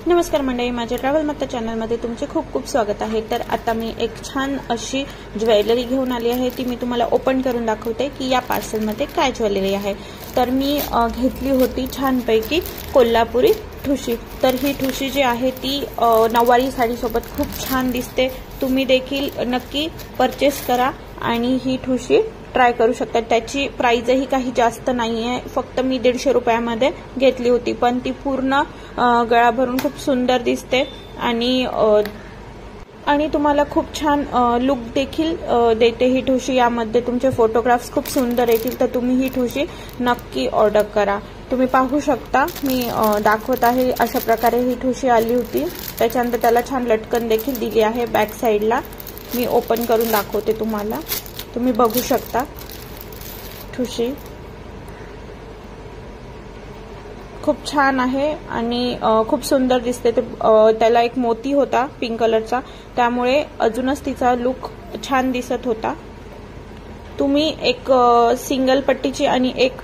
नमस्कार मंडळी, माझ्या ट्रॅव्हल माता चॅनलमध्ये तुमचे खूप खूप स्वागत आहे। तर आता मी एक छान अशी ज्वेलरी घेऊन आली आहे, ती मी तुम्हाला ओपन करून दाखवते की या पार्सलमध्ये काय ज्वेलरी आहे। तर मी घेतली होती छानपैकी कोल्हापुरी ठुशी। तर ही ठुशी जी आहे ती नऊवारी साडीसोबत खूप छान दिसते। तुम्ही देखील नक्की परचेस करा आणि ही ठुशी ट्राय करू शकता। त्याची प्राइसही काही जास्त नाहीये, फक्त मी 150 रुपयामध्ये घेतली होती, पण ती पूर्ण गळा भरून खूप सुंदर दिसते आणि तुम्हाला खूप छान लुक देखील देते ही ठुशी। यामध्ये तुमचे फोटोग्राफ्स खूप सुंदर येतील, तर तुम्ही ही ठुशी नक्की ऑर्डर करा। तुम्ही पाहू शकता मी दाखवत आहे, अशा प्रकारे ही ठुशी आली होती। त्याच्यानंतर त्याला छान लटकन देखील दिली आहे बॅक साइडला। मी ओपन करून दाखवते तुम्हाला, तुम्ही बघू शकता ठुशी खूप छान आहे आणि खूप सुंदर दिसते। त्याला एक मोती होता पिंक कलरचा, त्यामुळे अजूनच तिचा लुक छान दिसत होता। तुम्ही एक सिंगल पट्टीची आणि एक